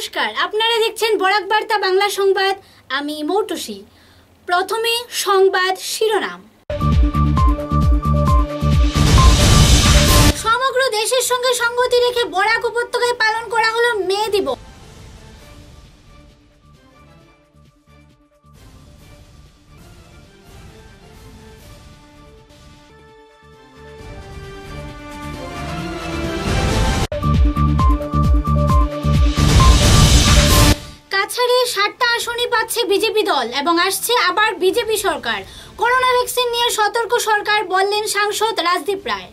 নমস্কার, আপনারা দেখছেন বরাক বার্তা বাংলা সংবাদ। আমি মৌটুসী। প্রথমে সংবাদ শিরোনাম। সমগ্র দেশের সঙ্গে সংগতি রেখে বরাক উপত্যকায় পালন করা হলো মে দিবস। কাছাড়ে 60টা আসনই পাচ্ছে বিজেপি দল এবং আসছে আবার বিজেপি সরকার। করোনা ভ্যাকসিন নিয়ে সতর্ক সরকার, বললেন সাংসদ রাজদীপ রায়।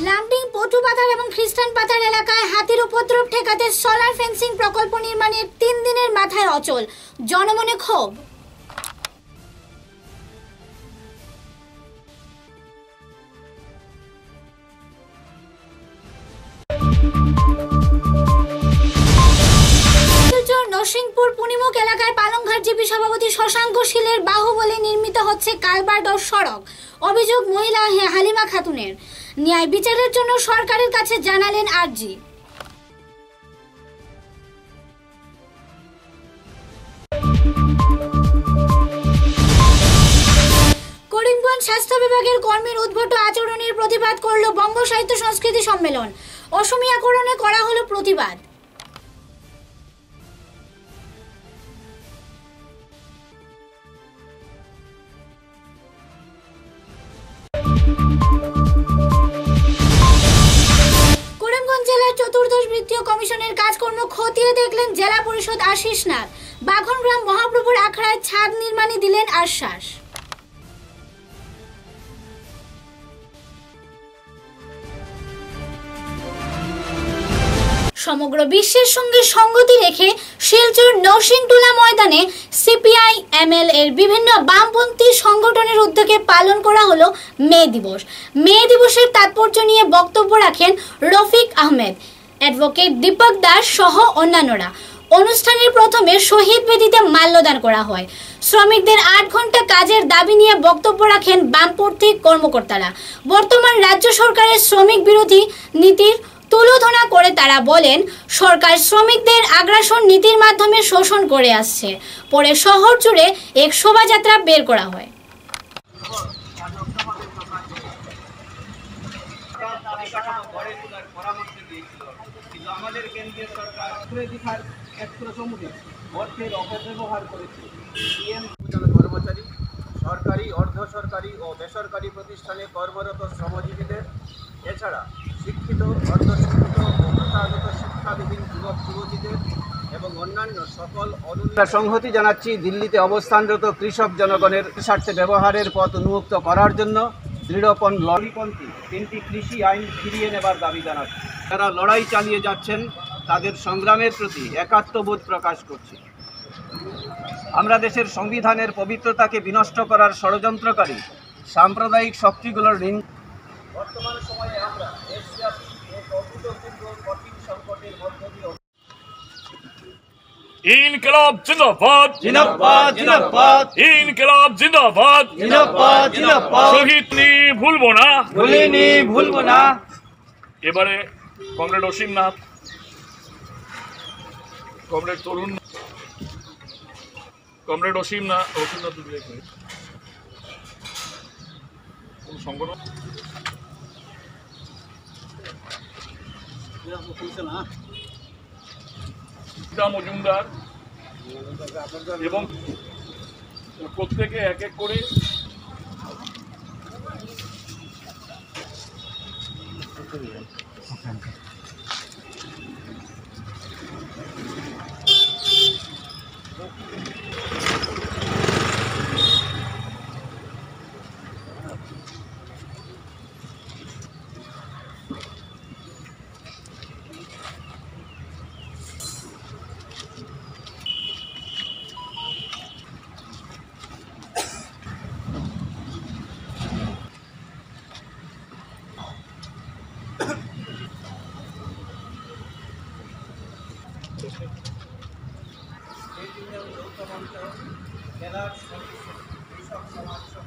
লামডিং, পটুপাথার এবং খ্রিস্টান পাথার এলাকায় হাতির উপদ্রব ঠেকাতে সোলার ফেন্সিং প্রকল্প নির্মাণের 3 দিনের মাথায় অচল, জনমনে ক্ষোভ। নরসিংপুর পুনিমুখ এলাকায় পালংঘাট জিপি সভাপতি শশাঙ্ক শীলের বাহুবলে নির্মিত হচ্ছে কালভার্ট ও সড়ক। অভিযোগ মহিলা হালিমা খাতুনের। ন্যায় বিচারের জন্য সরকারের কাছে জানালেন আরজি। করিমগঞ্জ স্বাস্থ্য বিভাগের কর্মীর উদ্ভট আচরণের প্রতিবাদ করল বঙ্গ সাহিত্য সংস্কৃতি সম্মেলন। অসমীয়াকরণে করা হলো প্রতিবাদ। করিমগঞ্জ জেলার চতুর্দশ বিত্তীয় কমিশনের কাজকর্ম খতিয়ে দেখলেন জেলা পরিষদ আশিস নাথ। বাঘনগ্রাম মহাপ্রভুর আখড়ায় ছাদ নির্মাণে দিলেন আশ্বাস। সমগ্র বিশ্বের সঙ্গে সঙ্গতি রেখে শিলচর নরসিংটুলা ময়দানে সিপিআই এমএল এর বিভিন্ন বামপন্থী সংগঠনের উদ্যোগে পালন করা হলো মে দিবস। মে দিবসের তাৎপর্য নিয়ে বক্তব্য রাখেন রফিক আহমেদ, অ্যাডভোকেট দীপক দাস সহ অন্যান্যরা। অনুষ্ঠানের প্রথমে শহীদ বেদিতে মাল্যদান করা হয়। শ্রমিকদের 8 ঘন্টা কাজের দাবি নিয়ে বক্তব্য রাখেন বামপন্থী কর্মকর্তারা। বর্তমান রাজ্য সরকারের শ্রমিক বিরোধী নীতির তুলোধনা করে তারা বলেন, সরকার শ্রমিকদের আগ্রাসন নীতির মাধ্যমে শোষণ করে আসছে। পরে শহর জুড়ে এক শোভাযাত্রা বের করা হয়। কর্মচারী, সরকারি, অর্ধ সরকারি ও বেসরকারি প্রতিষ্ঠানে কর্মরত শ্রমজীবীদের, এছাড়া শিক্ষিত, অর্ধশিক্ষিত ও প্রথাগত শিক্ষাবিহীন যুবক যুবতীদের এবং অন্যান্য সকল সংহতি জানাচ্ছি দিল্লিতে অবস্থানরত কৃষক জনগণের স্বার্থে ব্যবহারের পথ উন্মুক্ত করার জন্য দৃঢ়পণ লড়িপন্থী 3টি কৃষি আইন ফিরিয়ে নেবার দাবি জানাচ্ছি। যারা লড়াই চালিয়ে যাচ্ছেন তাদের সংগ্রামের প্রতি একাত্মবোধ প্রকাশ করছি। আমরা দেশের সংবিধানের পবিত্রতাকে বিনষ্ট করার ষড়যন্ত্রকারী সাম্প্রদায়িক শক্তিগুলোর বর্তমান সময়ে আমরা দেশব্যাপী এক অভূতপূর্ব কঠিন সংকটের মধ্য দিয়ে ইনকিলাব জিন্দাবাদ জিন্দাবাদ জিন্দাবাদ ইনকিলাব জিন্দাবাদ জিন্দাবাদ জিন্দাবাদ শহীদ ভুলবো না, ভুলবো না। এবারে কমরেড অসীম নাথ, কমরেড তরুণ, কমরেড অসীম নাথ কোন সংগঠন মজুমদার এবং প্রত্যেকে এক এক করে সেই জন্য যৌথ মঞ্চ জেলার কৃষক সমাজ সহ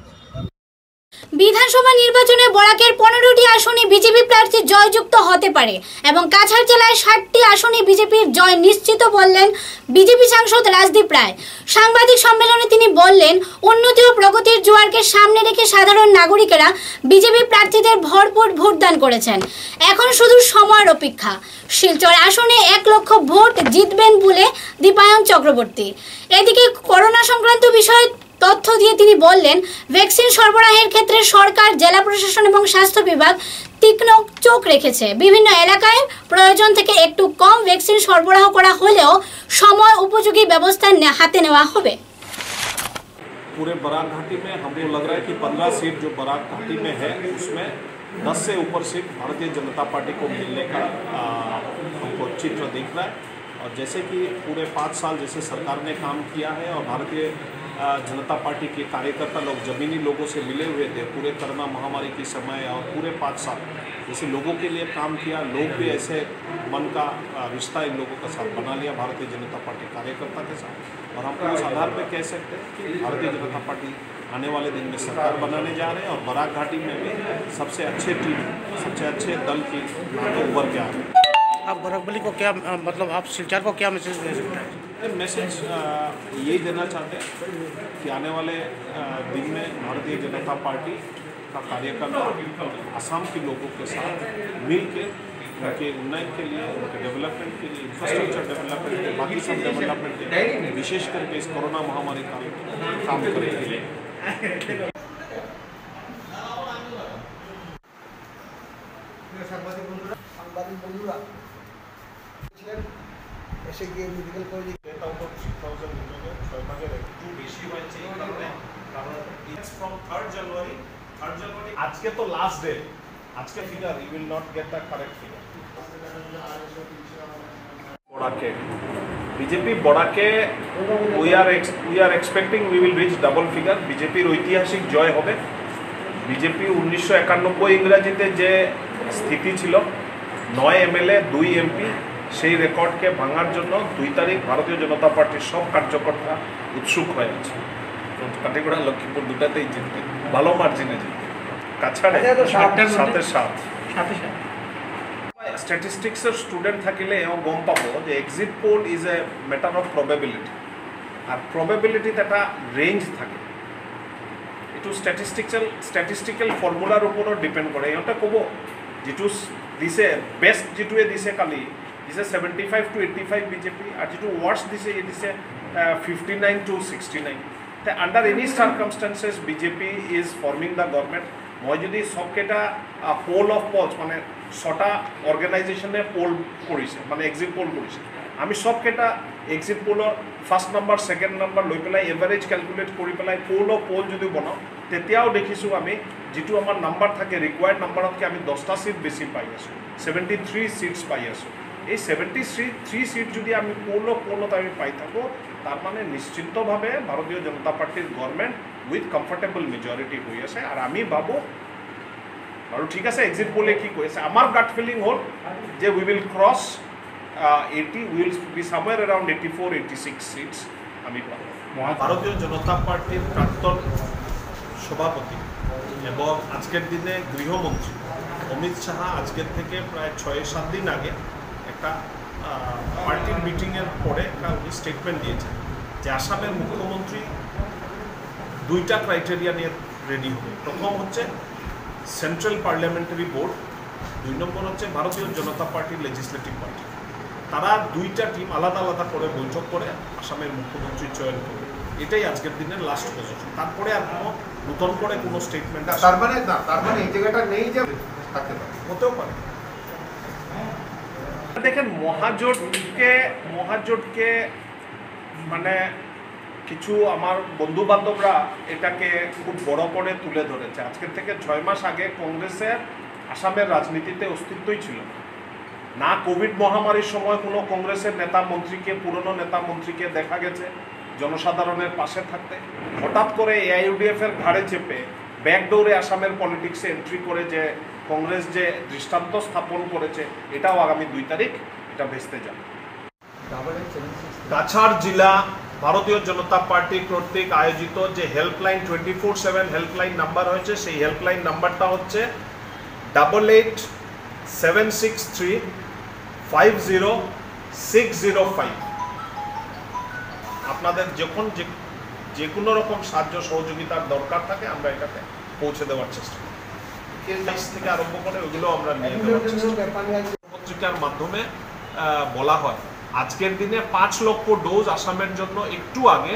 বিধানসভা নির্বাচনে বরাকের 15টি আসনে বিজেপি প্রার্থী জয়যুক্ত হতে পারে এবং কাছাড় জেলায় 60টি আসনে বিজেপির জয় নিশ্চিত বললেন বিজেপি সাংসদ রাজদীপ রায়। সাংবাদিক সম্মেলনে তিনি বললেন, উন্নতি ও প্রগতির জোয়ারকে সামনে রেখে সাধারণ নাগরিকেরা বিজেপি প্রার্থীদের ভরপুর ভোটদান করেছেন। এখন শুধু সময়ের অপেক্ষা। শিলচর আসনে 1 লক্ষ ভোট জিতবেন বলে দীপায়ন চক্রবর্তী। এদিকে করোনা সংক্রান্ত বিষয়ে তথ্য দিয়ে তিনি বললেন, ভ্যাকসিন সরবরাহের ক্ষেত্রে সরকার, জেলা প্রশাসন এবং স্বাস্থ্য বিভাগ তীক্ষ্ণ চোখ রেখেছে। বিভিন্ন এলাকায় প্রয়োজন থেকে একটু কম ভ্যাকসিন সরবরাহ করা হলেও সময় উপযোগী ব্যবস্থা হাতে নেওয়া হবে। पूरे बराक घाटी में हमको लग रहा है कि 15 सीट जो बराक घाटी में है उसमें 10 से ऊपर सीट भारतीय जनता पार्टी को मिलने का हमको चित्र दिख रहा है। और जैसे कि पूरे 5 साल जैसे सरकार ने काम किया है और भारतीय जनता पार्टी के कार्यकर्ता लोग ज़मीनी लोगों से मिले हुए थे पूरे कोरोना महामारी के समय और पूरे 5 साल जैसे लोगों के लिए काम किया, लोग भी ऐसे मन का रिश्ता इन लोगों के साथ बना लिया भारतीय जनता पार्टी कार्यकर्ता के साथ। और हम उस आधार पर कह सकते हैं कि भारतीय जनता पार्टी आने वाले दिन में सरकार बनाने जा रहे हैं और बराक घाटी में भी सबसे अच्छे टीम, सबसे अच्छे दल की उभर के आ रहे हैं। आप बराकबली को क्या मतलब आप सिलचर को क्या मैसेज दे सकते हैं? मैसेज यही देना चाहते हैं कि आने वाले दिन में भारतीय जनता पार्टी का कार्यकर्ता असम के लोगों के साथ मिल के उनके उन्नयन के लिए, उनके डेवलपमेंट के लिए, इंफ्रास्ट्रक्चर डेवलपमेंट के, बाकी सब डेवलपमेंट के लिए, विशेष करके इस कोरोना महामारी का काम करेंगे। সাংবাদিক বন্ধুরা ছিলেন এসে গিয়ে মেডিকেল কলেজে আজকে তো লাস্ট ডে, আজকে figure you will not get the correct figure. বড়াকে বিজেপি বড়াকে we are expecting we will reach double figure. বিজেপির ঐতিহাসিক জয় হবে। বিজেপি 1991 ইংরাজিতে যে স্থিতি ছিল 9 এমএলএ 2 এমপি, সেই রেকর্ডকে ভাঙার জন্য 2 তারিখ ভারতীয় জনতা পার্টির সব কার্যকর্তা উৎসুক হয়ে আছে। কাটিগড়া, লক্ষ্মীপুর দুটাতেই জিতবে, ভালো মার্জিনে জিতবে। কাছাড়ে 7-7 স্ট্যাটিস্টিক্সের স্টুডেন্ট থাকিলে এও গম পাব যে exit poll is a matter of probability, আর প্রবেবিলিটিতে একটা রেঞ্জ থাকে। এইটো ষ্টেটিষ্টিকেল ফৰ্মুলাৰ ওপৰত ডিপেণ্ড কৰে। ইহঁতে ক'ব যিটো দিছে বেষ্ট, যিটোৱে দিছে কালি দিছে 75 to 85 বিজেপি, আৰু যিটো ৱাৰ্ষ্ট দিছে এই দিছে 59 to 69। তে under any circumstances BJP is forming the government. মই যদি সবকেইটা পোল অফ পলছ মানে 6টা অৰ্গেনাইজেশ্যনে পোল কৰিছে, মানে এক্সিট পোল কৰিছে, আমি সবকেইটা এক্সিট পোলৰ ফাৰ্ষ্ট নম্বৰ, ছেকেণ্ড নম্বৰ লৈ পেলাই এভাৰেজ কেলকুলেট কৰি পেলাই পোল যদি বনাওঁ, তেতিয়াও দেখিছোঁ আমি যিটো আমাৰ নাম্বাৰ থাকে ৰিকুৱাৰ্ড নাম্বাৰতকৈ আমি 10টা চিট বেছি পাই আছোঁ, 73 চিটছ পাই আছোঁ। এই 73 চিট যদি আমি পোলত আমি পাই থাকোঁ, তাৰ মানে নিশ্চিতভাৱে ভাৰতীয় জনতা পাৰ্টিৰ গভৰ্ণমেণ্ট উইথ কমফৰ্টেবল মেজৰিটি হৈ আছে। আৰু আমি ভাবোঁ বাৰু ঠিক আছে, এক্সিট পোলে কি কৈ আছে, আমাৰ গাট ফিলিং হ'ল যে we will cross 80, will be somewhere around 84-86 seats আমি পাবো। ভারতীয় জনতা পার্টির প্রাক্তন সভাপতি এবং আজকের দিনে গৃহমন্ত্রী অমিত শাহ আজকের থেকে প্রায় 6-7 দিন আগে একটা পার্টির মিটিংয়ের পরে একটা উনি স্টেটমেন্ট দিয়েছেন যে আসামের মুখ্যমন্ত্রী 2টা ক্রাইটেরিয়া নিয়ে রেডি হবে। প্রথম হচ্ছে সেন্ট্রাল পার্লামেন্টারি বোর্ড, 2 নম্বর হচ্ছে ভারতীয় জনতা পার্টির লেজিসলেটিভ পার্টি। তারা 2টা টিম আলাদা আলাদা করে বৈঠক করে আসামের মুখ্যমন্ত্রী চয়ন করবে। এটাই আজকের দিনের লাস্ট পজিশন। তারপরে আর কোনো নতুন করে কোনো স্টেটমেন্ট তার মানে এই জায়গাটা নেই যে থাকতে পারে, হতেও পারে। দেখেন মহাজোটকে মানে কিছু আমার বন্ধু বান্ধবরা এটাকে খুব বড় করে তুলে ধরেছে। আজকের থেকে 6 মাস আগে কংগ্রেসের আসামের রাজনীতিতে অস্তিত্বই ছিল না। কোভিড মহামারীর সময় কোনো কংগ্রেসের নেতা মন্ত্রীকে, পুরনো নেতা মন্ত্রীকে দেখা গেছে জনসাধারণের পাশে থাকতে। হঠাৎ করে এআইইউডিএফের ঘাড়ে চেপে ব্যাকডোরে আসামের পলিটিক্সে এন্ট্রি করে যে কংগ্রেস যে দৃষ্টান্ত স্থাপন করেছে, এটাও আগামী 2 তারিখ এটা ভেস্তে যাবে। কাছাড় জেলা ভারতীয় জনতা পার্টি কর্তৃক আয়োজিত যে হেল্পলাইন 24/7 হেল্পলাইন নাম্বার হয়েছে, সেই হেল্পলাইন নাম্বারটা হচ্ছে 8876350605। আপনাদের যখন যে কোনো রকম সাহায্য সহযোগিতার দরকার থাকে আমরা এটাতে পৌঁছে দেওয়ার চেষ্টা করি। থেকে আরম্ভ করে ওগুলো আমরা নিয়ে দেওয়ার চেষ্টা করি। পত্রিকার মাধ্যমে বলা হয় আজকের দিনে 5 লক্ষ ডোজ আসামের জন্য একটু আগে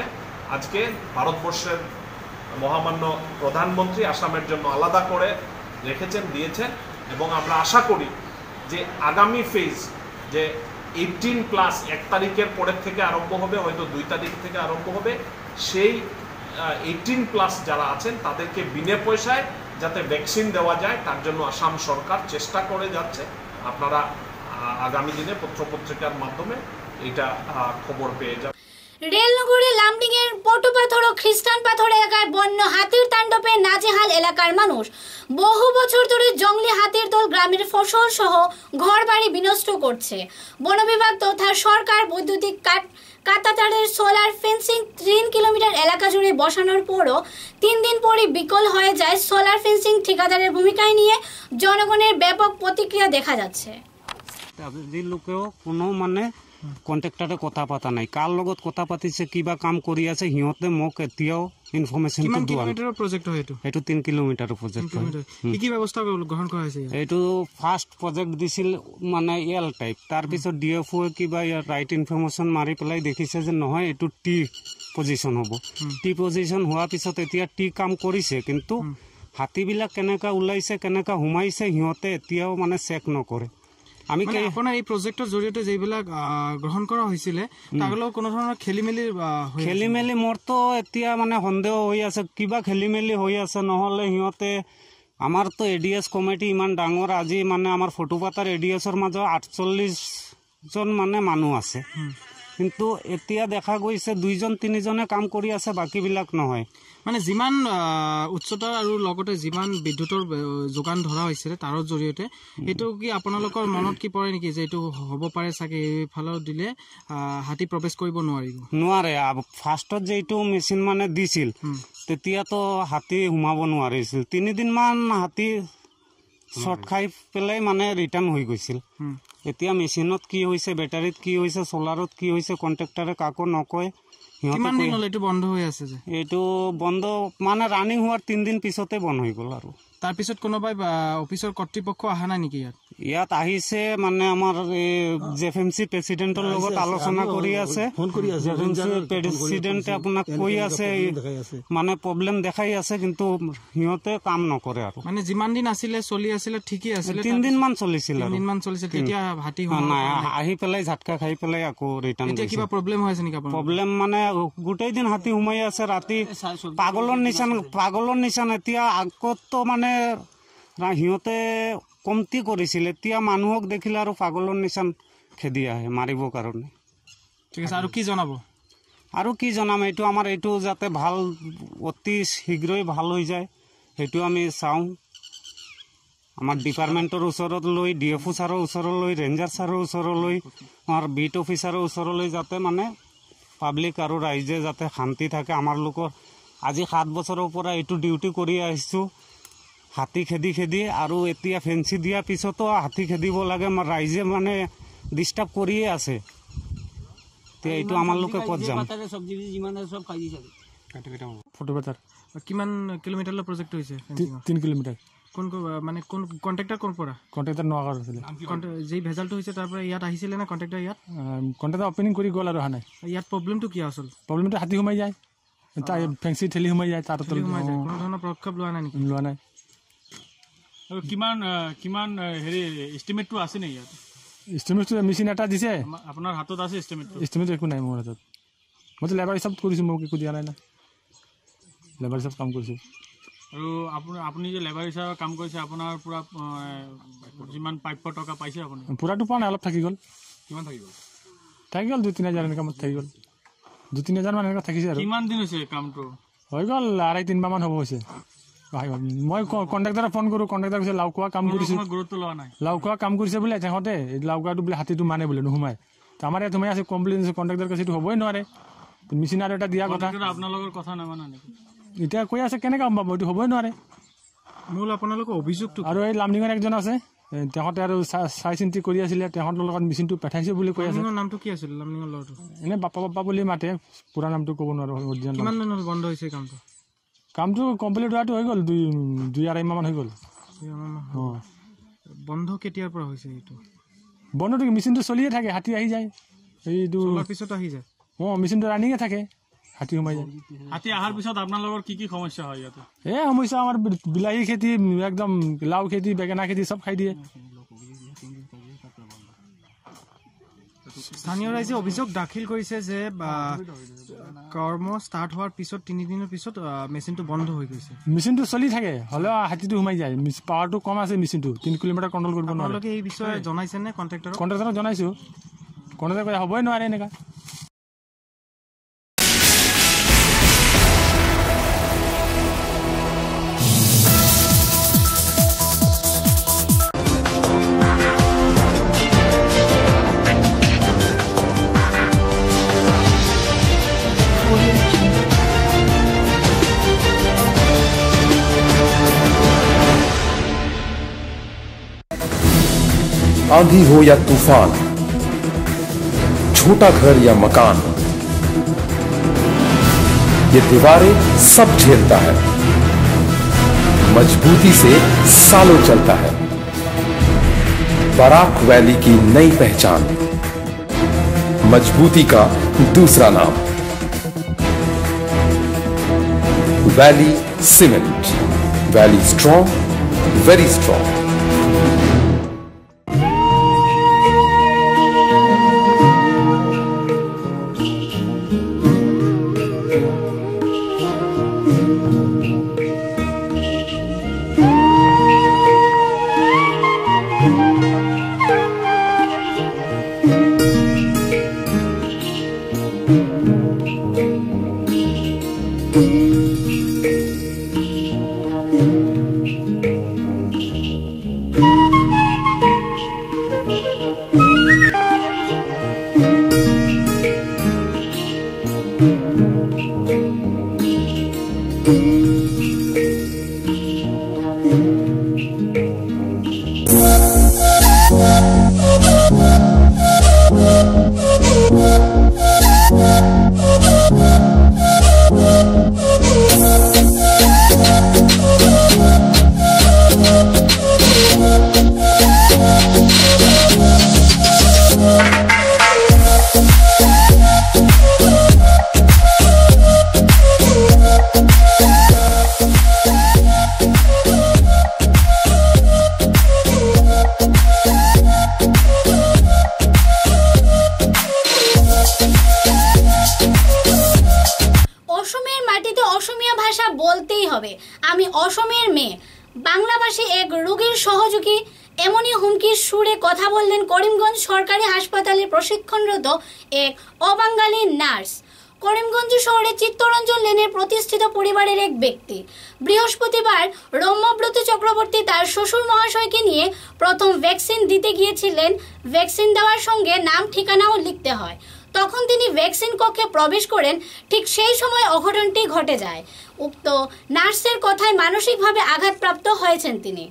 আজকে ভারতবর্ষের মহামান্য প্রধানমন্ত্রী আসামের জন্য আলাদা করে রেখেছেন, দিয়েছেন। এবং আমরা আশা করি যে আগামী ফেজ যে 18+ 1 তারিখের পরের থেকে আরম্ভ হবে, হয়তো 2 তারিখ থেকে আরম্ভ হবে, সেই 18+ যারা আছেন তাদেরকে বিনা পয়সায় যাতে ভ্যাকসিন দেওয়া যায় তার জন্য আসাম সরকার চেষ্টা করে যাচ্ছে। আপনারা আগামী দিনে পত্রপত্রিকার মাধ্যমে এটা খবর পেয়ে যাবেন। রেলনগরে লামডিং এর পটুপাথর ও খ্রিস্টান পাথর এলাকায় বন্য হাতির তাণ্ডবে নাজেহাল এলাকার মানুষ। বহু বছর ধরে জঙ্গলি হাতির দল গ্রামের ফসল সহ ঘরবাড়ি বিনষ্ট করছে। বন বিভাগ তথা সরকার বৈদ্যুতিক কাঁটাতারের সোলার ফেন্সিং 3 কিলোমিটার এলাকা জুড়ে বসানোর পরও 3 দিন পরই বিকল হয়ে যায় সোলার ফেন্সিং ঠিকাদারের ভূমিকায় নিয়ে জনগণের ব্যাপক প্রতিক্রিয়া দেখা যাচ্ছে। লোকেও কোনো মানে কন্ট্রাক্টৰে কথা পতা নাই, কাৰ লগত কথা পাতিছে, কিবা কাম কৰি আছে, সিহঁতে মোক এতিয়াও ইনফৰমেশ্যনটো দিয়া নাই। প্ৰজেক্ট হয় এইটো 3 কিলোমিটাৰৰ প্ৰজেক্ট হয়। কি ব্যৱস্থা গ্ৰহণ কৰা হৈছে? এইটো ফাৰ্ষ্ট প্ৰজেক্ট দিছিল মানে এল টাইপ, তাৰপিছত DFO কিবা ইয়াৰ ৰাইট ইনফৰমেশ্যন মাৰি পেলাই দেখিছে যে নহয় এইটো টি পজিশ্যন হ'ব। টি পজিশ্যন হোৱাৰ পিছত এতিয়া টি কাম কৰিছে, কিন্তু হাতীবিলাক কেনেকৈ ওলাইছে কেনেকৈ সোমাইছে সিহঁতে এতিয়াও মানে চেক নকৰে। আমি আপোনাৰ এই প্ৰজেক্টৰ জৰিয়তে যিবিলাক গ্ৰহণ কৰা হৈছিলে তাৰ লগত কোনো ধৰণৰ খেলি মেলি মোৰতো এতিয়া মানে সন্দেহ হৈ আছে, কিবা খেলি মেলি হৈ আছে। নহ'লে সিহঁতে আমাৰতো ADS কমিটি ইমান ডাঙৰ, আজি মানে আমাৰ ফটোপাতাৰ ADSৰ মাজত 48জন মানে মানুহ আছে, কিন্তু এতিয়া দেখা গৈছে 2-3জনে কাম কৰি আছে, বাকীবিলাক নহয়। মানে যিমান উচ্চতাৰ আৰু লগতে যিমান বিদ্যুতৰ যোগান ধৰা হৈছিলে তাৰ জৰিয়তে এইটো কি আপোনালোকৰ মনত কি পৰে নেকি যে এইটো হ'ব পাৰে চাগে এইফালে দিলে হাতী প্ৰৱেশ কৰিব নোৱাৰে? ফাৰ্ষ্টত যে এইটো মেচিন মানে দিছিল তেতিয়াতো হাতী সোমাব নোৱাৰিছিল। 3 দিনমান হাতী শ্বৰ্ট খাই পেলাই মানে ৰিটাৰ্ণ হৈ গৈছিল। এতিয়া মেচিনত কি হৈছে, বেটাৰীত কি হৈছে, সোলাৰত কি হৈছে, কন্ট্ৰাক্টৰে কাকো নকয়। কিমান দিন হ'ল এইটো বন্ধ হৈ আছে? এইটো বন্ধ মানে ৰানিং হোৱাৰ 3 দিন পিছতে বন্ধ হৈ গ'ল। আৰু তাৰপিছত কোনোবাই অফিচৰ কৰ্তৃপক্ষ অহা নাই নেকি ইয়াত আহিছে? মানে আমাৰ JFMC প্ৰেচিডেণ্টৰ লগত আলোচনা কৰি আছে। প্ৰেচিডেণ্টে আপোনাক কৈ আছে মানে প্ৰব্লেম দেখাই আছে, কিন্তু সিহঁতে কাম নকৰে। আৰু মানে যিমান দিন আছিলে চলি আছিলে ঠিকেই আছিলে, 3 দিনমান চলিছিল। তেতিয়া হাতী নাই আহি পেলাই ঝাটকা খাই পেলাই আকৌ ৰিটাৰ্ণ। এতিয়া কিবা প্ৰব্লেম হৈ আছে নেকি? প্ৰব্লেম মানে গোটেই দিন হাতী সোমাই আছে, ৰাতি পাগলৰ নিচান। এতিয়া আগতো মানে সিহঁতে কমতি কৰিছিল, এতিয়া মানুহক দেখিলে আৰু পাগলৰ নিচান খেদি আহে মাৰিবৰ কাৰণে। ঠিক আছে, আৰু কি জনাব? আৰু কি জনাম, এইটো আমাৰ এইটো যাতে ভাল অতি শীঘ্ৰেই ভাল হৈ যায় সেইটো আমি চাওঁ। আমাৰ ডিপাৰ্টমেণ্টৰ ওচৰত লৈ, DFO ছাৰৰ ওচৰলৈ, ৰেঞ্জাৰ ছাৰৰ ওচৰলৈ, আমাৰ বিট অফিচাৰৰ ওচৰলৈ যাতে মানে পাব্লিক আৰু ৰাইজে যাতে শান্তি থাকে। আমাৰ লোকৰ আজি 7 বছৰৰ পৰা এইটো ডিউটি কৰি আহিছোঁ, হাতী খেদি আৰু এতিয়া ফেঞ্চি দিয়াৰ পিছতো হাতী খেদিব লাগে। ৰাইজে মানে ডিষ্টাৰ্ব কৰিয়ে আছে। এতিয়া এইটো আমাৰ লোকে ক'ত যাম? ফটোপাতাৰ কিমান কিলোমিটাৰৰ প্ৰজেক্ট হৈছে? 3 কিলোমিটাৰ। কোন মানে কোন কণ্ট্ৰেক্টৰ ক'ৰ পৰা? কণ্ট্ৰেক্টৰ নোৱাৰ আছিলে। যি ভেজালটো হৈছে তাৰ পৰা ইয়াত আহিছিলে নে কণ্ট্ৰেক্টৰ? ইয়াত কণ্ট্ৰেক্টৰ অপেনিং কৰি গ'ল আৰু অহা নাই। ইয়াত প্ৰব্লেমটো কি আছিল? প্ৰব্লেমটো হাতী সোমাই যায়, ফেঞ্চি ঠেলি সোমাই যায়, তাৰ কোনো ধৰণৰ পদক্ষেপ লোৱা নাই নেকি? লোৱা নাই। আৰু কিমান হেৰি এষ্টিমেটটো আছে নেকি ইয়াত? এষ্টিমেটটো মেচিন এটা দিছে। আপোনাৰ হাতত আছে এষ্টিমেটটো? এষ্টিমেট একো নাই মোৰ হাতত। মইতো লেবাৰ হিচাপ কৰিছোঁ, মোক একো দিয়া নাই না। লেবাৰ হিচাপ কাম কৰিছোঁ। আৰু আপুনি যে লেবাৰ হিচাপে কাম কৰিছে, আপোনাৰ পূৰা যিমান প্ৰাপ্য টকা পাইছে আপুনি? পূৰাটো পোৱা নাই, অলপ থাকি গ'ল। কিমান থাকি গ'ল? 2-3 হাজাৰ এনেকুৱা মত থাকি গ'ল। 2-3 হাজাৰ মান এনেকুৱা থাকিছে। আৰু কিমান দিন হৈছে কামটো? হৈ গ'ল 2.5-3 মাহ মান হ'ব হৈছে। মই কণ্ট্ৰেক্টৰক ফোন কৰোঁ, কণ্ট্ৰেক্টৰে কৈছে লাওকোৱা কাম কৰিছোঁ, গুৰুত্ব লোৱা নাই। লাওকোৱা কাম কৰিছে বোলে সিহঁতে, লাওকোৱাটো বোলে হাতীটো মানে বোলে নোসোমায়। আমাৰ ইয়াত সোমাই আছে, কমপ্লেইন আছে, কণ্ট্ৰেক্টৰ কৈছে এইটো হ'বই নোৱাৰে। মেচিন আৰু এটা দিয়া কথা কণ্ট্ৰেক্টৰে আপোনালোকৰ কথা নামানা নেকি? এতিয়া কৈ আছে কেনেকৈ গম পাব, এইটো হ'বই নোৱাৰে। মূল আপোনালোকৰ অভিযোগটো আৰু এই লামডিঙৰ একজন আছে, তেহঁতে আৰু চাই চিন্তি কৰি আছিলে, তেহঁতৰ লগত মেচিনটো পঠাইছে বুলি কৈ আছে। নামটো কি আছিল লামডিঙৰ ল'ৰাটো? এনেই বাপ্পা বাপ্পা বুলি মাতে, পুৰা নামটো ক'ব নোৱাৰো। কিমান দিন হ'ল বন্ধ হৈছে কামটো? কামটো কমপ্লিট হোৱাটো হৈ গ'ল, 2-2.5 মাহমান হৈ গ'ল। অঁ, বন্ধ কেতিয়াৰ পৰা হৈছে এইটো? বন্ধটো মেচিনটো চলিয়ে থাকে, হাতী আহি যায়, এইটো পিছত আহি যায়। অঁ, মেচিনটো ৰানিঙে থাকে, হাতী সোমাই যায়। হাতী অহাৰ পিছত আপোনালোকৰ কি কি সমস্যা হয় ইয়াতে? এই সমস্যা আমাৰ বিলাহী খেতি, একদম লাও খেতি, বেঙেনা খেতি চব খাই দিয়ে। স্থানীয় ৰাইজে অভিযোগ দাখিল কৰিছে যে কৰ্ম ষ্টাৰ্ট হোৱাৰ পিছত 3 দিনৰ পিছত মেচিনটো বন্ধ হৈ গৈছে। মেচিনটো চলি থাকে, হ'লেও হাতীটো সোমাই যায়, পাৱাৰটো কম আছে মেচিনটো, 3 কিলোমিটাৰ কণ্ট্ৰল কৰিব নোৱাৰে। আপোনালোকে এই বিষয়ে জনাইছে নে কণ্ট্ৰেক্টৰক? কণ্ট্ৰেক্টৰক জনাইছোঁ, কণ্ট্ৰেক্টৰে হ'বই নোৱাৰে এনেকুৱা। आंधी हो या तूफान, छोटा घर या मकान, ये दीवारें सब झेलता है, मजबूती से सालों चलता है। बराक वैली की नई पहचान, मजबूती का दूसरा नाम, Valley cement. Valley strong, very strong. বলতেই হবে, আমি অসমের মেয়ে। বাংলাভাষী এক রোগীর সহযোগী এমনই হুমকির সুরে কথা বললেন করিমগঞ্জ সরকারি হাসপাতালে প্রশিক্ষণরত এক অবাঙালি নার্স। করিমগঞ্জ শহরে চিত্তরঞ্জন লেনের প্রতিষ্ঠিত পরিবারের এক ব্যক্তি। বৃহস্পতিবার রম্যব্রত চক্রবর্তী তার শ্বশুর মহাশয়কে নিয়ে প্রথম ভ্যাকসিন দিতে গিয়েছিলেন। ভ্যাকসিন দেওয়ার সঙ্গে নাম ঠিকানাও লিখতে হয়। তখন তিনি ভ্যাকসিন কক্ষে প্রবেশ করেন, ঠিক সেই সময় অঘটনটি ঘটে যায়। উক্ত নার্সের কথায় মানসিকভাবে আঘাতপ্রাপ্ত হয়েছেন তিনি।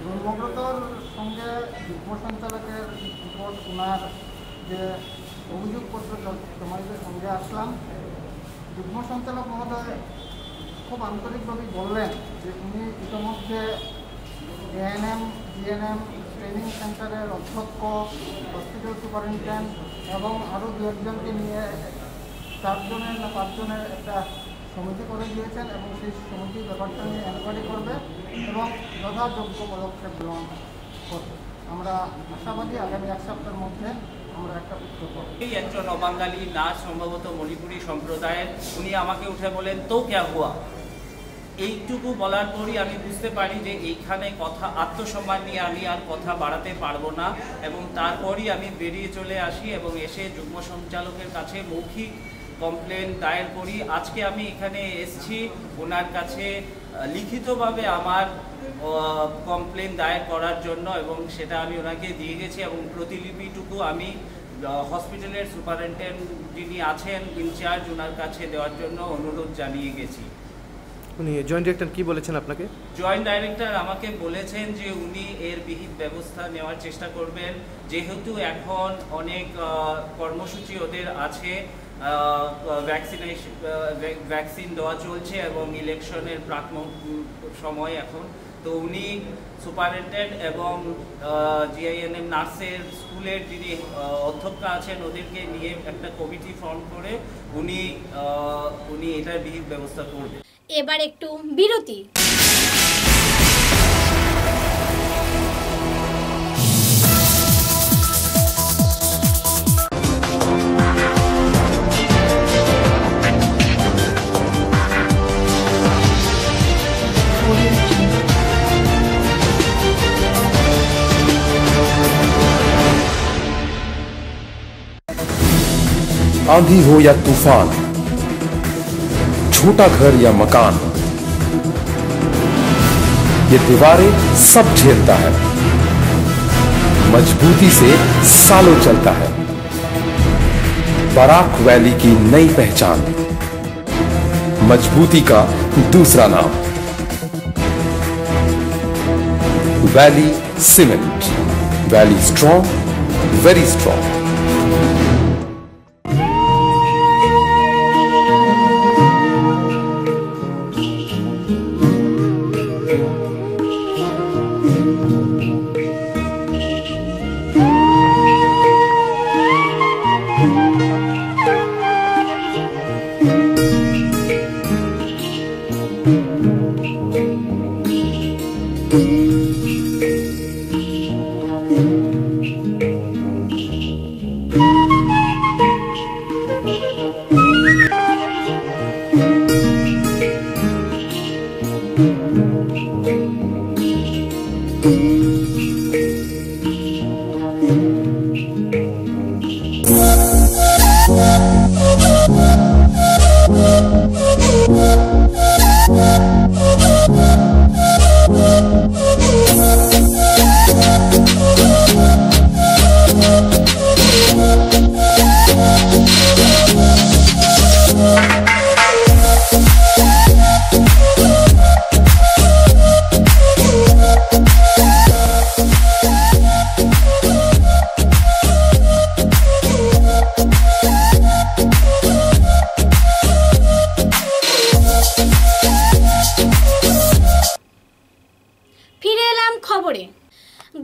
রম্যব্রতর সঙ্গে যুগ্ম সঞ্চালকের রিপোর্ট, ওনার যে অভিযোগপত্র তোমাদের সঙ্গে আসলাম। যুগ্ম সঞ্চালক মহোদয় খুব আন্তরিকভাবে বললেন যে উনি ইতিমধ্যে এএনএম, জিএনএম ট্রেনিং সেন্টারের অধ্যক্ষ, হসপিটাল সুপারিনটেন্ডেন্ট এবং আরও 2-1জনকে নিয়ে 4 জনের না 5 জনের একটা সমিতি করে দিয়েছেন এবং সেই সমিতি ব্যাপারটা নিয়ে এনকোয়ারি করবে এবং যথাযোগ্য পদক্ষেপ গ্রহণ করবে। আমরা আশাবাদী আগামী 1 সপ্তাহের মধ্যে আমরা একটা উত্তর পাবো। এই একজন অবাঙালি নাচ, সম্ভবত মণিপুরী সম্প্রদায়ের, উনি আমাকে উঠে বলেন তো ক্যা হুয়া। এইটুকু বলার পরই আমি বুঝতে পারি যে এইখানে কথা আত্মসম্মান নিয়ে আমি আর কথা বাড়াতে পারবো না এবং তারপরই আমি বেরিয়ে চলে আসি এবং এসে যুগ্ম সঞ্চালকের কাছে মৌখিক কমপ্লেন দায়ের করি। আজকে আমি এখানে এসেছি ওনার কাছে লিখিতভাবে আমার কমপ্লেন দায়ের করার জন্য এবং সেটা আমি ওনাকে দিয়ে গেছি এবং প্রতিলিপিটুকু আমি হসপিটালের সুপারিনটেন্ডেন্ট যিনি আছেন ইনচার্জ ওনার কাছে দেওয়ার জন্য অনুরোধ জানিয়ে গেছি। উনি জয়েন্ট ডিরেক্টর কি বলেছেন আপনাকে? জয়েন্ট ডাইরেক্টর আমাকে বলেছেন যে উনি এর বিহিত ব্যবস্থা নেওয়ার চেষ্টা করবেন, যেহেতু এখন অনেক কর্মসূচি ওদের আছে, ভ্যাকসিন দেওয়া চলছে এবং ইলেকশনের প্রাক সময় এখন, তো উনি সুপারিনটেন্ডেন্ট এবং জিআইএনএম নার্সের স্কুলের যিনি অধ্যক্ষ আছেন ওদেরকে নিয়ে একটা কমিটি ফর্ম করে উনি এটার বিহিত ব্যবস্থা করবেন। এবার একটু বিরতি। आंधी हो या तूफान, छोटा घर या मकान, ये दीवारें सब झेलता है, मजबूती से सालों चलता है। बराक वैली की नई पहचान, मजबूती का दूसरा नाम, Valley cement. Valley strong, very strong.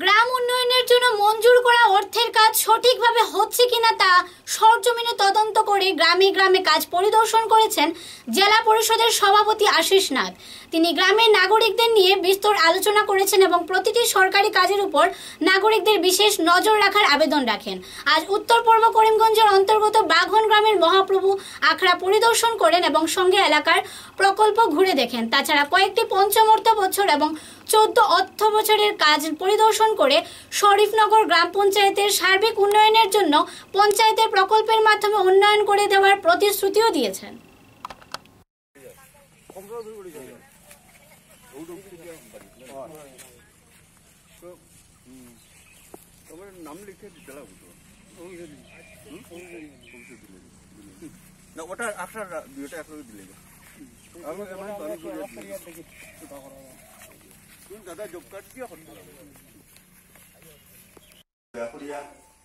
গ্রাম উন্নয়নের জন্য মঞ্জুর করা অর্থের কাজ সঠিকভাবে হচ্ছে কিনা তা সরজমিনে তদন্ত করে গ্রামে গ্রামে কাজ পরিদর্শন করেছেন জেলা পরিষদের সভাপতি আশিস নাথ। তিনি গ্রামের নাগরিকদের নিয়ে বিস্তর আলোচনা করেছেন এবং প্রতিটি সরকারি কাজের উপর নাগরিকদের বিশেষ নজর রাখার আবেদন রাখেন। আজ উত্তর পূর্ব করিমগঞ্জের অন্তর্গত বাঘন গ্রামের মহাপ্রভু আখড়া পরিদর্শন করেন এবং সঙ্গে এলাকার প্রকল্প ঘুরে দেখেন। তাছাড়া কয়েকটি পঞ্চমর্ত বছর এবং 14 অর্থ বছরের কাজ পরিদর্শন করে শরীফনগর গ্রাম পঞ্চায়েতের সার্বিক উন্নয়নের জন্য পঞ্চায়েতের প্রকল্পের মাধ্যমে উন্নয়ন করে দেওয়ার প্রতিশ্রুতিও দিয়েছেন। ওটা আপনার ভিডিওটা এখন দিলে দাদা জব কার্ড দিয়ে করতে হবে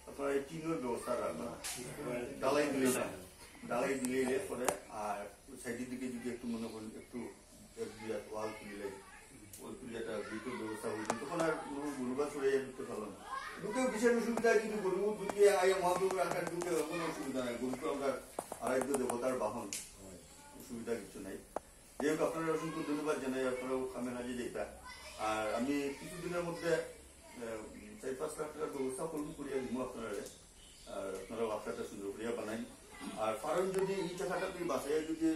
আপনার এই টিনের ব্যবস্থা রাখবেন ডালাই দিলে পরে আর সাইডের দিকে যদি একটু মনে করেন একটু ওয়াল তুলে ওই তুলেটা দুটো ব্যবস্থা হয়েছে তখন আর গরুবা সরে ঢুকতে পারলো না। ঢুকেও বিশেষ অসুবিধা কিন্তু গরু ঢুকে আগে মহাপ্রভু আকার ঢুকে কোনো অসুবিধা নাই। গরু তো আমরা আরাধ্য দেবতার বাহন, অসুবিধা কিছু নাই। যাই হোক আপনারা অসংখ্য ধন্যবাদ জানাই, আপনারাও কামে হাজির যেটা। আর আমি কিছুদিনের মধ্যে 4-5 লাখ টাকার ব্যবস্থা করিয়া দিব আপনারা, আর আপনারা বাসাটা সুন্দর করিয়া বানাই। আর কারণ যদি এই টাকাটা তুই বাসায় যদি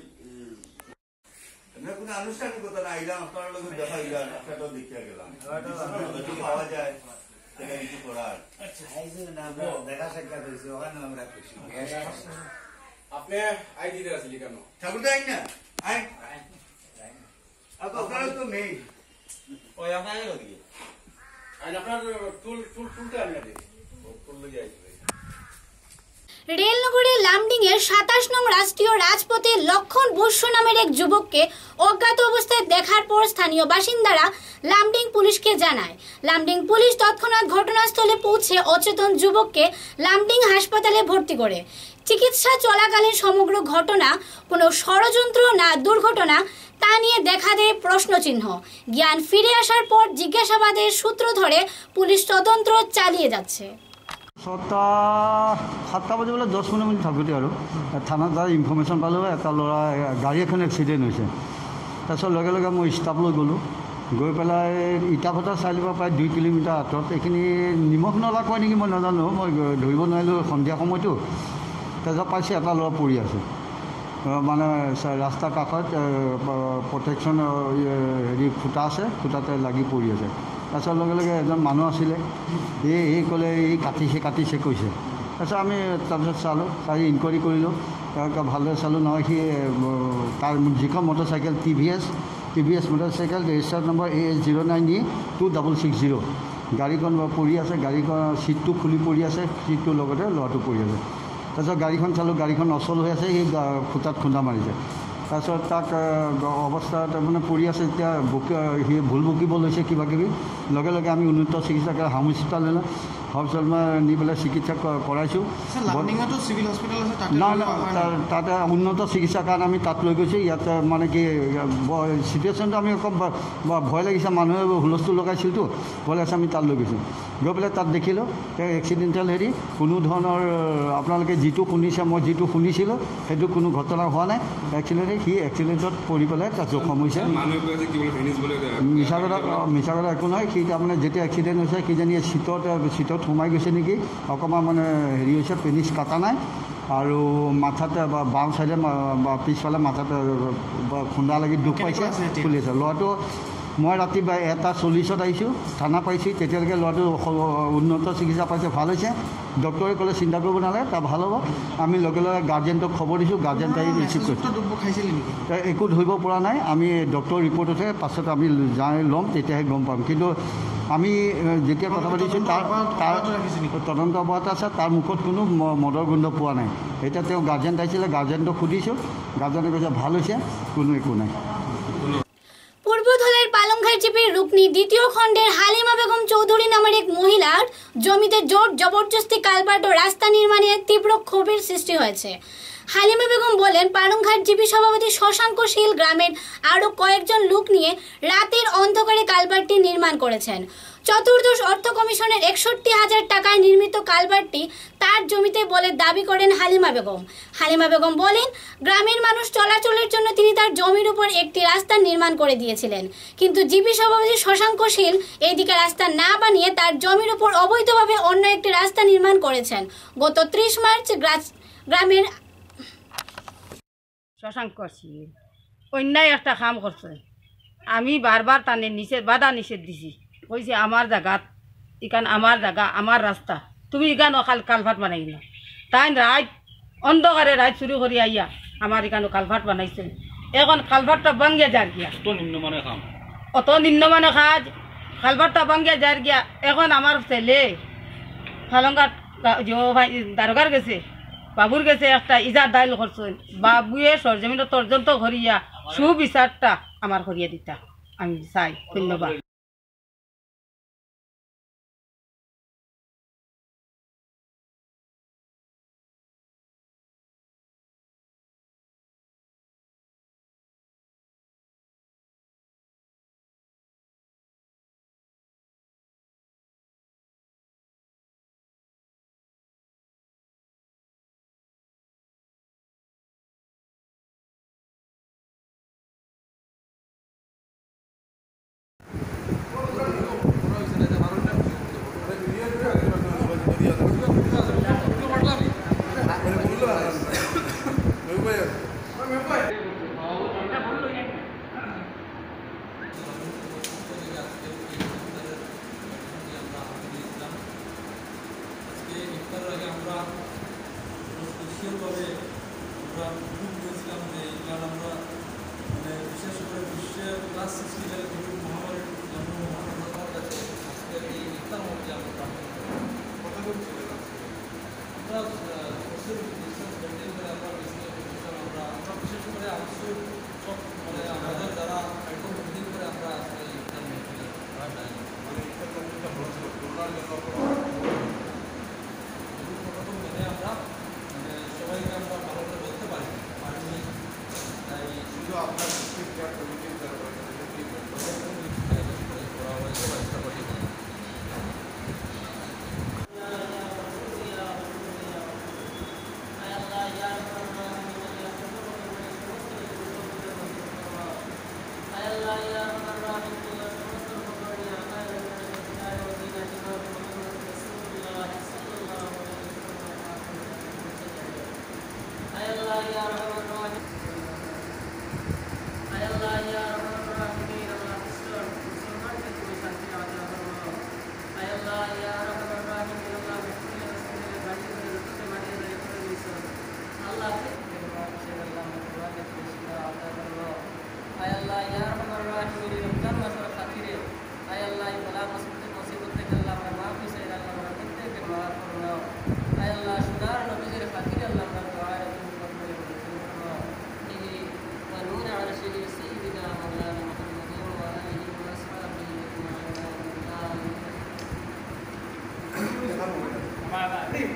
কোনো আনুষ্ঠানিকতা না আইলাম আপনার লোক দেখা দিলাম একটাও দেখিয়া গেলাম পাওয়া যায় সেটা কিছু করার দেখা সাক্ষাৎ হয়েছে ওখানে আমরা খুশি। আপনি আই দিতে আসলি কেন? ঠাকুর দেয় না আই আপনারা তো নেই ওই আপনার দিকে আর আপনার টুলটা আমি দিই টুল লেগে আসবে রেলনগরের লামডিংয়ের 27 নং রাষ্ট্রীয় রাজপথে লক্ষণ বস্য নামের এক যুবককে অজ্ঞাত অবস্থায় দেখার পর স্থানীয় বাসিন্দারা লামডিং পুলিশকে জানায়। লামডিং পুলিশ তৎক্ষণাৎ ঘটনাস্থলে পৌঁছে অচেতন যুবককে লামডিং হাসপাতালে ভর্তি করে। চিকিৎসা চলাকালীন সমগ্র ঘটনা কোনো ষড়যন্ত্র না দুর্ঘটনা তা নিয়ে দেখা দেয় প্রশ্নচিহ্ন। জ্ঞান ফিরে আসার পর জিজ্ঞাসাবাদের সূত্র ধরে পুলিশ তদন্ত চালিয়ে যাচ্ছে। 7টা বাজি বোলে 10-15 মিনিট থাকোঁতে আৰু থানাত যাই ইনফৰ্মেশ্যন পালোঁ এটা ল'ৰা গাড়ী এখন এক্সিডেণ্ট হৈছে। তাৰপিছত লগে লগে মই ষ্টাফ লৈ গ'লোঁ, গৈ পেলাই ইটাভটা চাৰিআলিৰ পৰা প্ৰায় 2 কিলোমিটাৰ আঁতৰত এইখিনি নিমখ নলা কয় নেকি মই নাজানো, মই ধৰিব নোৱাৰিলোঁ সন্ধিয়া সময়তো। তাৰপিছত পাইছোঁ এটা ল'ৰা পৰি আছে, মানে ৰাস্তাৰ কাষত প্ৰটেকশ্যন হেৰি খুঁটা আছে, খুঁটাতে লাগি পৰি আছে। তাৰপিছত লগে লগে এজন মানুহ আছিলে, এই ক'লে এই কাটিছে কৈছে। তাৰপিছত আমি তাৰপিছত চালোঁ, চাই ইনকুৱাৰী কৰিলোঁ, তেওঁক ভালদৰে চালোঁ। নহয় সি তাৰ যিখন motorcycle TVS motorcycle register number AS09E2660 গাড়ীখন পৰি আছে, গাড়ীখন ছিটটো খুলি পৰি আছে, ছিটটোৰ লগতে ল'ৰাটো পৰি আছে। তাৰপিছত গাড়ীখন চালোঁ, গাড়ীখন অচল হৈ আছে, সেই খুঁটাত খুন্দা মাৰিছে। তাৰপিছত তাক অৱস্থা তাৰমানে পৰি আছে, এতিয়া সি ভুল বকিব লৈছে কিবা কিবি। লগে লগে আমি উন্নত চিকিৎসালয় হাউম হস্পিটাল হস্পিটাল নি পেলাই চিকিৎসা কৰাইছোঁ। তাতে উন্নত চিকিৎসাৰ কাৰণে আমি তাত লৈ গৈছোঁ। ইয়াত মানে কি চিটুৱেশ্যনটো আমি অকণ ভয় লাগিছে, মানুহে হুলস্থুল লগাইছিলতো, ভয় লাগিছে, আমি তাত লৈ গৈছোঁ। গৈ পেলাই তাত দেখিলোঁ তেওঁ এক্সিডেণ্টেল হেৰি কোনো ধৰণৰ আপোনালোকে যিটো শুনিছে, মই যিটো শুনিছিলোঁ সেইটো কোনো ঘটনা হোৱা নাই। এক্সিডেণ্ট সি এক্সিডেণ্টত পৰি পেলাই তাত জখম হৈছে। মিছা কথা একো নহয়, সি তাৰমানে যেতিয়া এক্সিডেণ্ট হৈছে কিজানি চিটত সোমাই গৈছে নেকি, অকণমান মানে হেৰি হৈছে, পেনিছ কাটা নাই আৰু মাথাতে বা বাওঁ চাইডে বা পিছফালে মাথাতে খুন্দা লাগি দুখ পাইছে, ফুলি আছে। ল'ৰাটো মই ৰাতি 1:40 আহিছোঁ, থানা পাইছোঁ, তেতিয়ালৈকে ল'ৰাটো উন্নত চিকিৎসা পাইছে, ভাল হৈছে। ডক্টৰে ক'লে চিন্তা কৰিব নালাগে, তাৰ ভাল হ'ব। আমি লগে লগে গাৰ্জেণ্টক খবৰ দিছোঁ, গাৰ্জেণ্ট আহি ৰিচিভ কৰিছোঁ। একো ধৰিব পৰা নাই, আমি ডক্টৰৰ ৰিপৰ্টতহে পাছত আমি যাই ল'ম, তেতিয়াহে গম পাম। কিন্তু আমি যেতিয়া কথা পাতিছোঁ তাৰ তদন্ত অব্যাহত আছে, তাৰ মুখত কোনো মদৰ গোন্ধ পোৱা নাই। এতিয়া তেওঁ গাৰ্জেণ্ট আহিছিলে, গাৰ্জেণ্টক সুধিছোঁ, গাৰ্জেণ্টে কৈছে ভাল হৈছে, কোনো একো নাই। পূর্বধলের পালংঘাট জিপির রুকনি 2য় খণ্ডের হালিমা বেগম চৌধুরী নামের এক মহিলার জমিতে জোর জবরদস্তি কালভার্ট ও রাস্তা নির্মাণে তীব্র ক্ষোভের সৃষ্টি হয়েছে। হালিমা বেগম বলেন, পালংঘাট জিপি সভাপতি শশাঙ্ক শীল গ্রামের আরও কয়েকজন লোক নিয়ে রাতের অন্ধকারে কালভার্টটি নির্মাণ করেছেন। চতুর্দশ অর্থ কমিশনের 61,000 টাকায় নির্মিত কালভার্টটি তার জমিতে বলে দাবি করেন হালিমা বেগম। হালিমা বেগম বলেন, গ্রামের মানুষ চলাচলের জন্য তিনি তার জমির উপর একটি রাস্তা নির্মাণ করে দিয়েছিলেন, কিন্তু জিপি সভাপতি শশাঙ্ক শীল এইদিকে রাস্তা না বানিয়ে তার জমির উপর অবৈধভাবে অন্য একটি রাস্তা নির্মাণ করেছেন। গত 30 মার্চ গ্রামের শশাঙ্ক শীল অন্যায় একটা কাম করছে। আমি বারবার তানে বাধা নিষেধ দিছি, কইছে আমার জায়গাত ইকান আমার জায়গা, আমার রাস্তা, তুমি ইকানো কালভার্ট বানাই না। তাই রাত অন্ধকারে রাত শুরু করি আইয়া আমার ইকানো কালভার্ট বানাইছে। এখন কালভার্টটা ভাঙ্গিয়া যার গিয়া, অত নিম্নমানের কাজ, কালভার্টটা ভাঙ্গিয়া যার গিয়া। এখন আমার ছেলে ফালঙ্গার দারোগার গেছে, বাবুর গেছে একটা ইজার দাইল করছেন, বাবুয়ে সরজমিন তর্জন্ত করিয়া সুবিচারটা আমার করিয়া দিতা আমি চাই। ধন্যবাদ। আমরা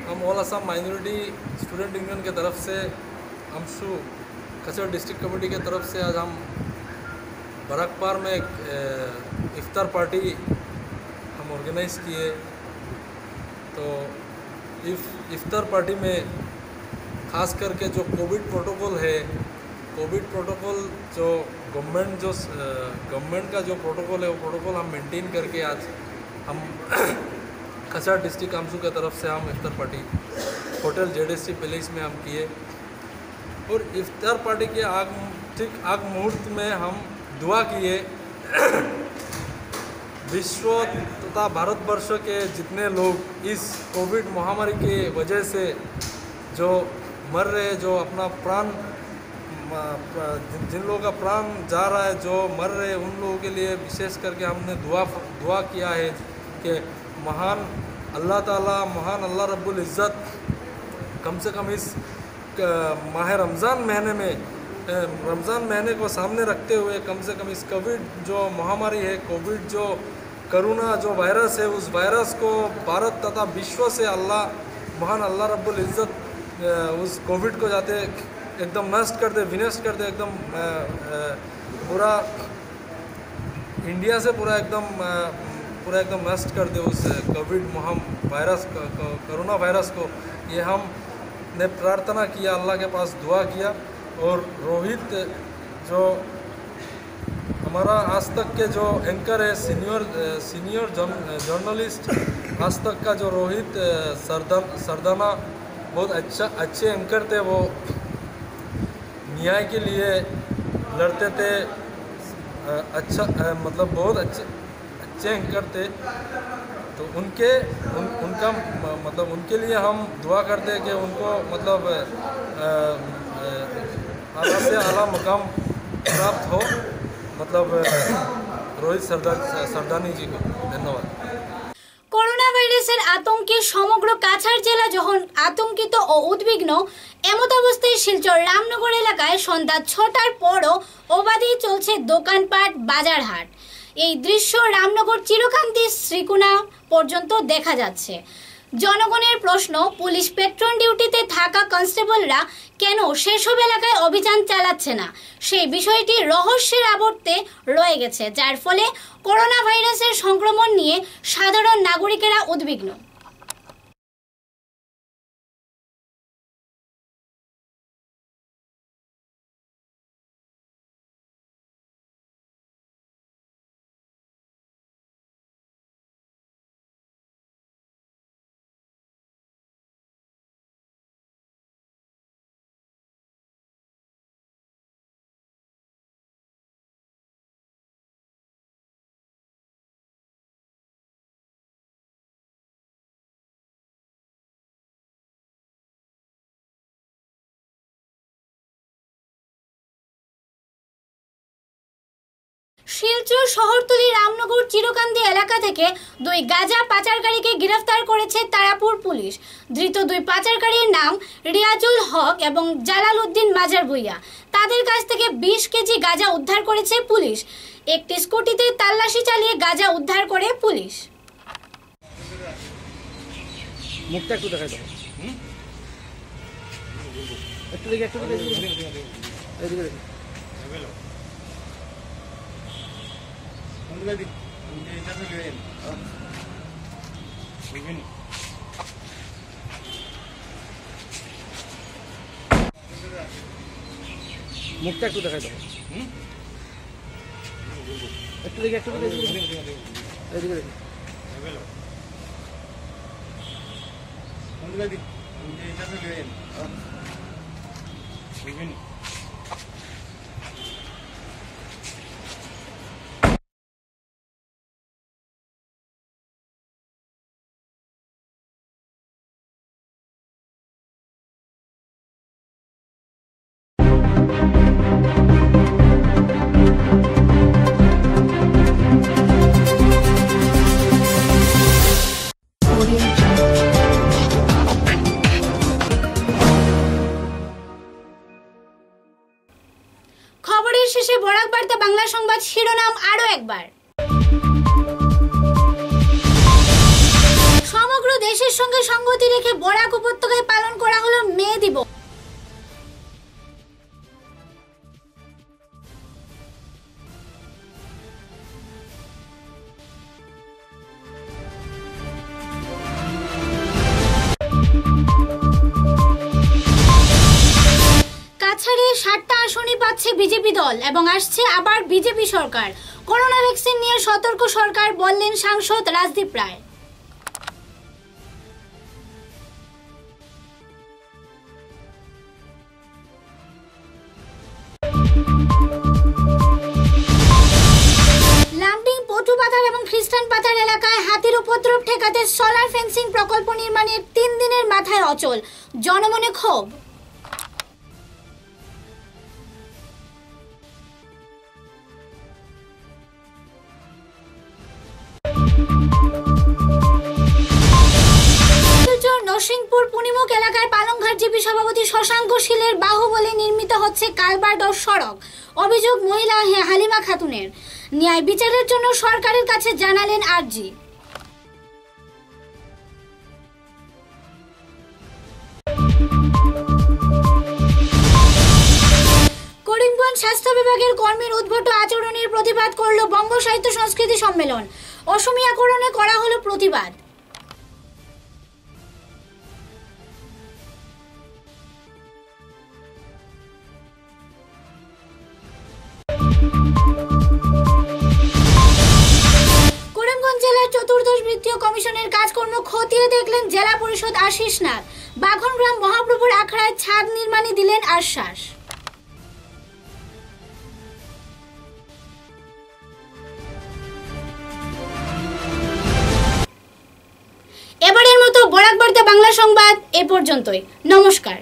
हम all Assam minority student union के तरफ से अमशु खचर डिस्ट्रिक्ट कमेटी के तरफ से आज हम बरकपार में एक इफ्तार पार्टी हम ऑर्गेनाइज़ किए। तो इफ्तार पार्टी में ख़ास करके जो कोविड प्रोटोकॉल है, कोविड प्रोटोकॉल जो गवर्नमेंट का जो प्रोटोकॉल है वो प्रोटोकॉल हम मेंटेन करके आज हम खचर डिस्ट्रिक्ट अमशु की तरफ से हम इफ्तार पार्टी होटल जेडएससी पैलेस में हम किए। और इफ्तार पार्टी के आग मुहूर्त में हम दुआ किए विश्व तथा भारतवर्ष के जितने लोग इस कोविड महामारी के वजह से जो मर रहे, जो अपना प्राण जिन लोगों का प्राण जा रहा है, जो मर रहे, उन लोगों के लिए विशेष करके हमने दुआ किया है कि महान अल्लाह ताला, महान अल्लाह रब्बुल इज़्ज़त कम से कम इस माह रमज़ान महीने में रमज़ान महीने को सामने रखते हुए कम से कम इस कोविड जो महामारी है, कोविड जो कोरोना जो वायरस है, उस वायरस को भारत तथा विश्व से महान अल्लाह रब्बुल इज़्ज़त उस कोविड को जाते एकदम नष्ट कर दे, विनष्ट कर दे, एकदम पूरा इंडिया से पूरा एकदम नष्ट कर दे उस कोविड वायरस कोरोना वायरस को। ये हमने प्रार्थना किया, अल्लाह के पास दुआ किया। और रोहित जो हमारा आज तक के जो एंकर है, सीनियर जर्नलिस्ट आज तक का जो रोहित सरदाना बहुत अच्छे एंकर थे। वो न्याय के लिए लड़ते थे, मतलब बहुत अच्छे एंकर थे। तो उनका मतलब उनके लिए हम दुआ करते हैं कि उनको मतलब आला से आला मकाम प्राप्त हो, मतलब रोहित सरदानी जी को धन्यवाद। করোনা ভাইরাসের আতঙ্কে সমগ্র কাছাড় জেলা যখন আতঙ্কিত ও উদ্বিগ্ন, এমত অবস্থায় শিলচর রামনগর এলাকায় সন্ধ্যা ৬টার পরও অবাধেই চলছে দোকানপাট, বাজারহাট। এই দৃশ্য রামনগর চিরকান্তি শ্রীকুনা পর্যন্ত দেখা যাচ্ছে। জনগণের প্রশ্ন, পুলিশ পেট্রোল ডিউটিতে থাকা কনস্টেবলরা কেন সেসব এলাকায় অভিযান চালাচ্ছে না? সেই বিষয়টি রহস্যের আবর্তে রয়ে গেছে, যার ফলে করোনা ভাইরাসের সংক্রমণ নিয়ে সাধারণ নাগরিকেরা উদ্বিগ্ন। শিলচর শহরতলি রামনগর চিরকান্দি এলাকা থেকে দুই গাঁজা পাচারকারীকে গ্রেফতার করেছে তারাপুর পুলিশ। ধৃত দুই পাচারকারীর নাম রিয়াজুল হক এবং জালাল উদ্দিন মাজার ভুইয়া। তাদের কাছ থেকে 20 কেজি গাঁজা উদ্ধার করেছে পুলিশ। একটি স্কুটিতে তল্লাশি চালিয়ে গাঁজা উদ্ধার করে পুলিশ। মুখটা একটু দেখাই দাও, একটু দেখি, একটু দেখি, এদিকে দেখি। মুখটা একটু দেখাই দাও, একটু দেখি, একটু দেখি, এদিকে দেখি। খবরের শেষে বরাক বার্তা বাংলা সংবাদ শিরোনাম আরো একবার। সমগ্র দেশের সঙ্গে সংগতি রেখে বরাক উপত্যকায় পালন করা হলো মে দিবস। কাছাড়ে 7টা আসনই পাচ্ছে বিজেপি দল এবং আসছে আবার বিজেপি সরকার। করোনা ভ্যাকসিন নিয়ে সতর্ক সরকার, বললেন সাংসদ রাজদীপ রায়। লামডিং পটুপাথার এবং খ্রিস্টান পাথার এলাকায় হাতির উপদ্রব ঠেকাতে সোলার ফেন্সিং প্রকল্প নির্মাণের 3 দিনের মাথায় অচল, জনমনে ক্ষোভ। নরসিংপুর পুনিমুখ এলাকায় পালংঘাট জিপি সভাপতি শশাঙ্ক শীলের বাহুবলে নির্মিত হচ্ছে কালভার্ট ও সড়ক। অভিযোগ মহিলা হালিমা খাতুনের। ন্যায় বিচারের জন্য সরকারের কাছে জানালেন আরজি। করিমগঞ্জ স্বাস্থ্য বিভাগের কর্মীর উদ্ভট আচরণের প্রতিবাদ করল বঙ্গ সাহিত্য সংস্কৃতি সম্মেলন। অসমীয়াকরণে করা হলো প্রতিবাদ। করিমগঞ্জ জেলার চতুর্দশ বিত্তীয় কমিশনের কাজকর্ম খতিয়ে দেখলেন জেলা পরিষদ আশিস নাথ। বাঘনগ্রাম মহাপ্রভুর আখড়ায় ছাদ নির্মাণে দিলেন আশ্বাস। এবারের মতো বরাক বার্তা বাংলা সংবাদ এ পর্যন্তই। নমস্কার।